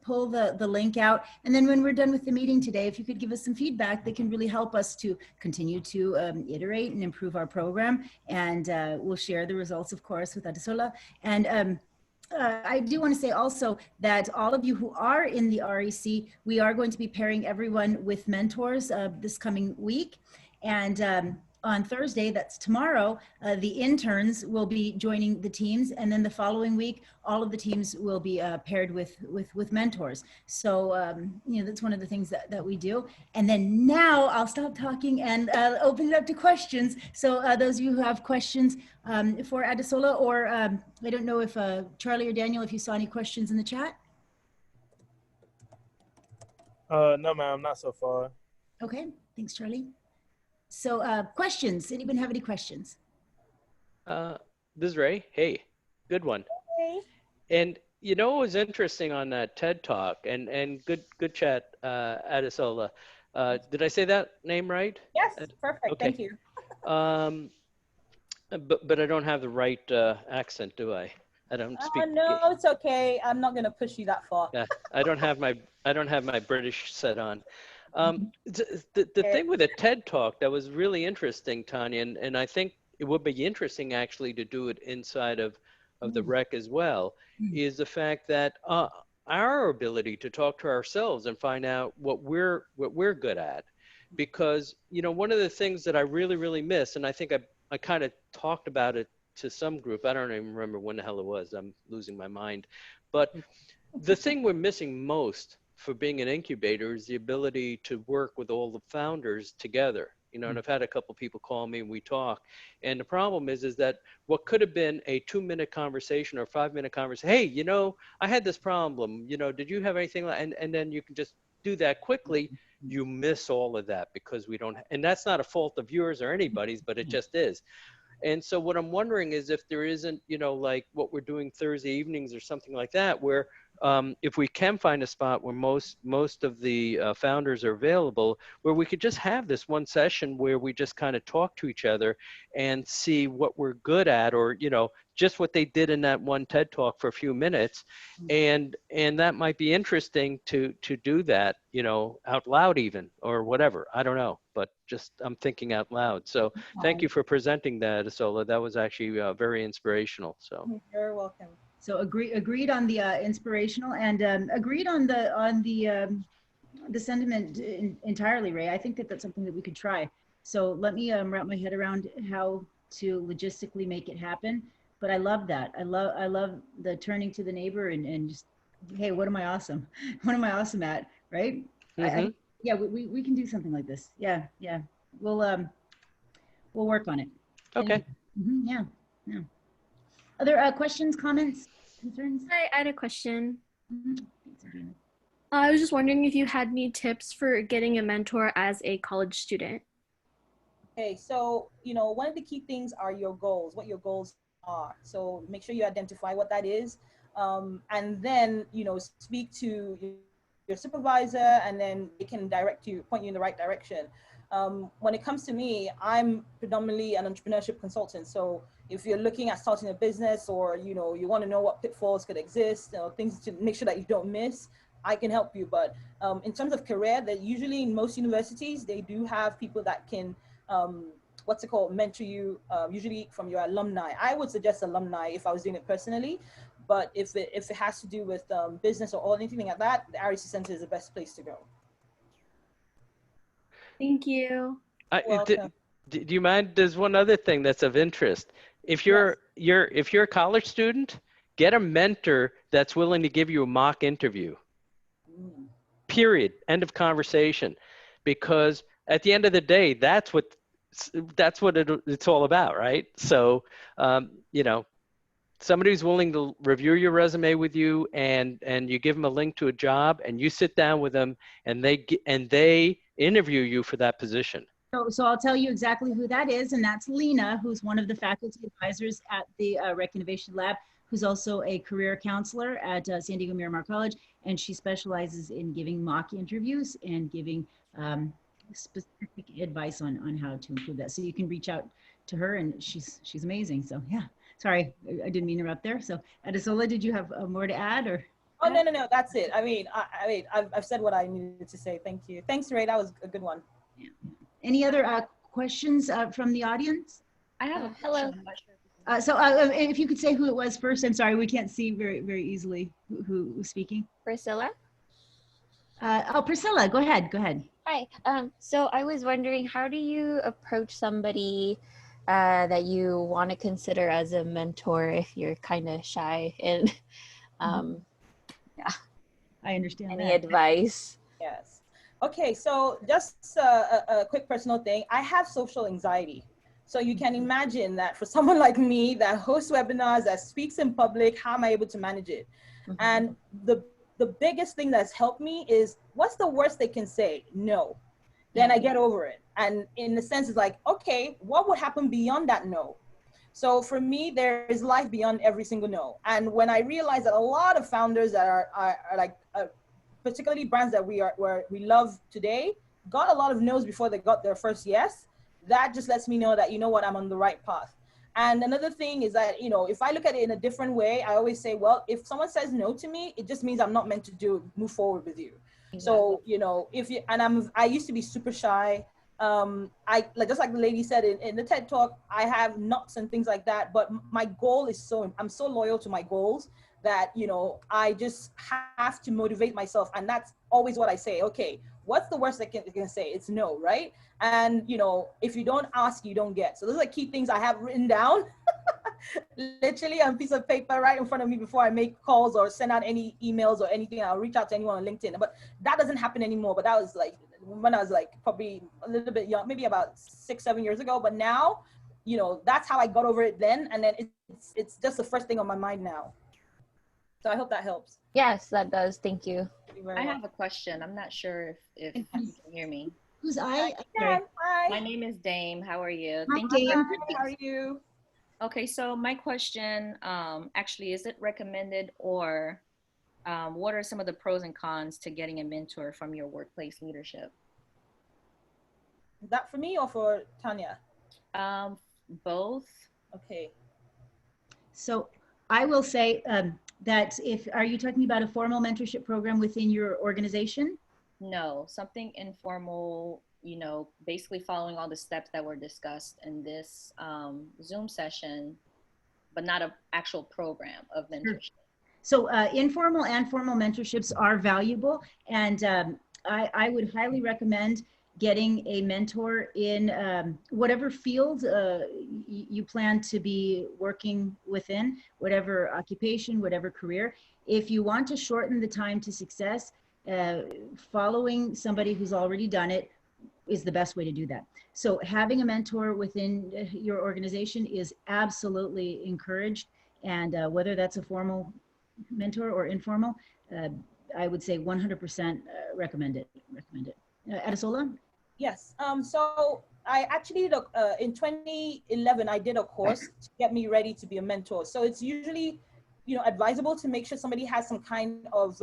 pull the link out. And then when we're done with the meeting today, if you could give us some feedback, that can really help us to continue to iterate and improve our program. And we'll share the results, of course, with Adesola. And I do want to say also that all of you who are in the REC, we are going to be pairing everyone with mentors this coming week. And on Thursday, that's tomorrow, the interns will be joining the teams. And then the following week, all of the teams will be paired with mentors. So, you know, that's one of the things that we do. And then now I'll stop talking and open it up to questions. So those of you who have questions for Adesola, or I don't know if Charlie or Daniel, if you saw any questions in the chat. No, ma'am, not so far. Okay, thanks, Charlie. So questions, anyone have any questions? This is Ray. Hey, good one. Hey. And you know what was interesting on that TED Talk, and good chat, Adesola. Did I say that name right? Yes, perfect. Okay. Thank you. But I don't have the right accent, do I? I don't speak. No, it's okay. I'm not gonna push you that far. Yeah, I don't have my British set on. The thing with a TED Talk that was really interesting, Tanya, and I think it would be interesting actually to do it inside of the rec as well, is the fact that our ability to talk to ourselves and find out what we're good at. Because, you know, one of the things that I really miss, and I think I kind of talked about it to some group, I don't even remember when the hell it was, I'm losing my mind, but the thing we're missing most for being an incubator is the ability to work with all the founders together. You know, and I've had a couple people call me and we talk. And the problem is that what could have been a 2-minute conversation or 5-minute conversation, hey, you know, I had this problem, you know, did you have anything? And then you can just do that quickly. You miss all of that because we don't, and that's not a fault of yours or anybody's, but it just is. And so what I'm wondering is if there isn't, you know, like what we're doing Thursday evenings or something like that, where if we can find a spot where most of the founders are available, where we could just have this one session where we just kind of talk to each other and see what we're good at, or, you know, just what they did in that one TED Talk for a few minutes. And that might be interesting to do that, you know, out loud even, or whatever. I don't know, but just I'm thinking out loud. So thank you for presenting that, Adesola. That was actually very inspirational. So You're welcome. So agreed on the inspirational, and agreed on the sentiment entirely, Ray. I think that that's something that we could try. So let me wrap my head around how to logistically make it happen. But I love that. I love the turning to the neighbor and just, hey, what am I awesome? What am I awesome at? Right? Yeah, we can do something like this. Yeah. We'll work on it. okay. Yeah. Other questions, comments, concerns? Hi, I had a question. Thanks, Adriana. I was just wondering if you had any tips for getting a mentor as a college student. Okay, so, you know, one of the key things are your goals, what your goals are. So make sure you identify what that is. And then, you know, speak to your supervisor, and then they can point you in the right direction. When it comes to me, I'm predominantly an entrepreneurship consultant. So if you're looking at starting a business, or, you know, you want to know what pitfalls could exist, you know, things to make sure that you don't miss, I can help you. But in terms of career, that usually in most universities, they do have people that can, mentor you, usually from your alumni. I would suggest alumni if I was doing it personally. But if it has to do with business or anything like that, the REC Center is the best place to go. Thank you. Do you mind? There's one other thing that's of interest. If you're a college student, get a mentor that's willing to give you a mock interview. Period. End of conversation. Because at the end of the day, that's what it's all about, right? So, you know, somebody who's willing to review your resume with you, and you give them a link to a job, and you sit down with them, and they interview you for that position. So I'll tell you exactly who that is, and that's Lena, who's one of the faculty advisors at the Rec Innovation Lab, who's also a career counselor at San Diego Miramar College, and she specializes in giving mock interviews and giving specific advice on how to improve that. So you can reach out to her, and she's amazing. So yeah, Sorry, I didn't mean to interrupt there. So Adesola, did you have more to add or? Oh, no, that's it. I've said what I needed to say. Thank you. Thanks, Ray. That was a good one. Yeah. Any other questions from the audience? I have a hello. question. I'm not sure if So if you could say who it was first, I'm sorry, we can't see very easily who was speaking. Priscilla? Priscilla, go ahead. Hi. So I was wondering, how do you approach somebody that you want to consider as a mentor if you're kind of shy? And I understand any that. advice? Yes. Okay, so just a quick personal thing. I have social anxiety. So you can imagine that for someone like me that hosts webinars, that speaks in public, how am I able to manage it? Mm-hmm. And the biggest thing that's helped me is, what's the worst they can say? No. Then I get over it. And in the sense, it's like, okay, what would happen beyond that no? So for me, there is life beyond every single no. And when I realized that a lot of founders that are like, particularly brands that we love today, got a lot of no's before they got their first yes, that just lets me know that, you know what, I'm on the right path. And another thing is that, you know, if I look at it in a different way, I always say, well, if someone says no to me, it just means I'm not meant to move forward with you. Exactly. So, you know, I used to be super shy. Just like the lady said in the TED talk, I have knocks and things like that, but my goal is I'm so loyal to my goals that, you know, I just have to motivate myself. And that's always what I say. Okay, what's the worst they can say? It's no, right? And, you know, if you don't ask, you don't get. So those are key things I have written down, literally on a piece of paper right in front of me before I make calls or send out any emails or anything. I'll reach out to anyone on LinkedIn, but that doesn't happen anymore. But that was like when I was like probably a little bit young, maybe about 6-7 years ago. But now, you know, that's how I got over it then. And then it's just the first thing on my mind now. So I hope that helps. Yes, that does. Thank you. I have a question. I'm not sure if you can hear me. Who's I? Hi. My name is Dame. How are you? Hi, Dame. How are you? Okay, so my question actually, is it recommended, or what are some of the pros and cons to getting a mentor from your workplace leadership? Is that for me or for Tanya? Both. Okay. So I will say that are you talking about a formal mentorship program within your organization? No, something informal, you know, basically following all the steps that were discussed in this Zoom session, but not an actual program of mentorship. So informal and formal mentorships are valuable. And I would highly recommend getting a mentor in whatever field you plan to be working within, whatever occupation, whatever career. If you want to shorten the time to success, following somebody who's already done it is the best way to do that. So having a mentor within your organization is absolutely encouraged. And whether that's a formal mentor or informal, I would say 100% recommend it. Adesola? Yes. So I actually, in 2011, I did a course to get me ready to be a mentor. So it's usually, you know, advisable to make sure somebody has some kind of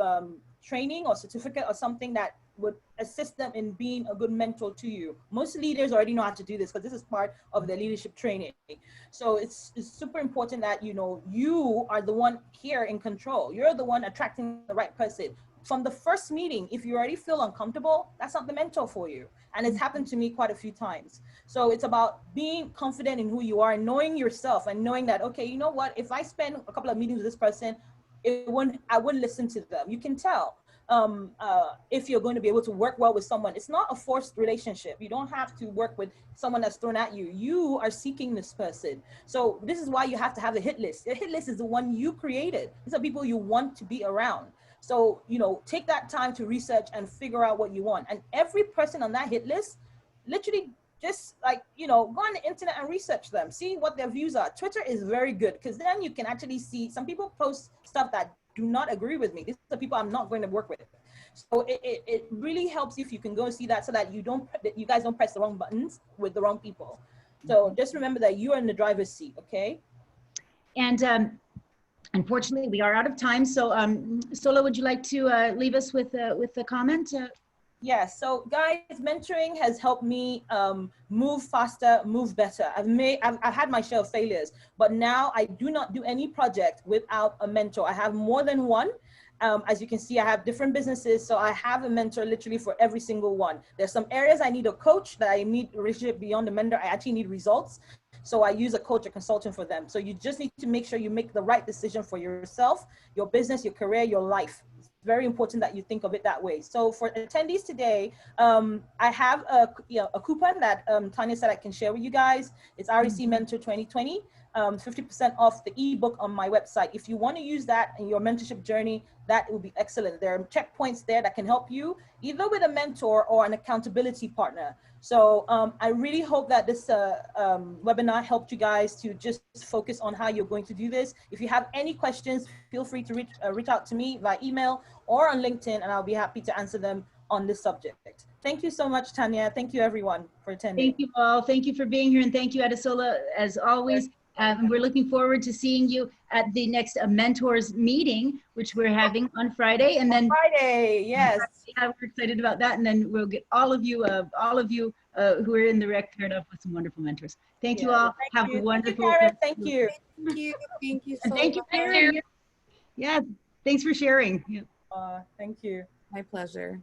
training or certificate or something that would assist them in being a good mentor to you. Most leaders already know how to do this because this is part of their leadership training. So it's super important that, you know, you are the one here in control. You're the one attracting the right person. From the first meeting, if you already feel uncomfortable, that's not the mentor for you. And it's happened to me quite a few times. So it's about being confident in who you are and knowing yourself and knowing that, okay, you know what, if I spend a couple of meetings with this person, I wouldn't listen to them. You can tell if you're going to be able to work well with someone. It's not a forced relationship. You don't have to work with someone that's thrown at you. You are seeking this person. So this is why you have to have a hit list. The hit list is the one you created. These are people you want to be around. So, you know, take that time to research and figure out what you want. And every person on that hit list, literally just like, you know, go on the internet and research them, see what their views are. Twitter is very good because then you can actually see some people post stuff that do not agree with me. These are people I'm not going to work with. So it really helps if you can go see that so that you guys don't press the wrong buttons with the wrong people. So just remember that you are in the driver's seat, okay? And unfortunately, we are out of time. So Sola, would you like to leave us with a comment? Yes. So guys, mentoring has helped me move faster, move better. I've had my share of failures, but now I do not do any project without a mentor. I have more than one. As you can see, I have different businesses, so I have a mentor literally for every single one. There's some areas I need a coach, that I need a relationship beyond the mentor. I actually need results. So I use a coach or consultant for them. So you just need to make sure you make the right decision for yourself, your business, your career, your life. It's very important that you think of it that way. So for attendees today, I have a coupon that Tanya said I can share with you guys. It's REC Mentor 2020. 50% off the ebook on my website. If you want to use that in your mentorship journey, that will be excellent. There are checkpoints there that can help you either with a mentor or an accountability partner. So I really hope that this webinar helped you guys to just focus on how you're going to do this. If you have any questions, feel free to reach out to me via email or on LinkedIn, and I'll be happy to answer them on this subject. Thank you so much, Tanya. Thank you, everyone, for attending. Thank you all. Thank you for being here, and thank you, Adesola, as always. We're looking forward to seeing you at the next mentors meeting, which we're having on Friday. And then Friday, yes. Yeah, we're excited about that. And then we'll get all of you who are in the rec paired up with some wonderful mentors. Thank you all. Thank Have you. a wonderful. Thank you. Thank you. Thank you so And thank you, much. Karen. Yeah, thanks for sharing. Thank you. My pleasure.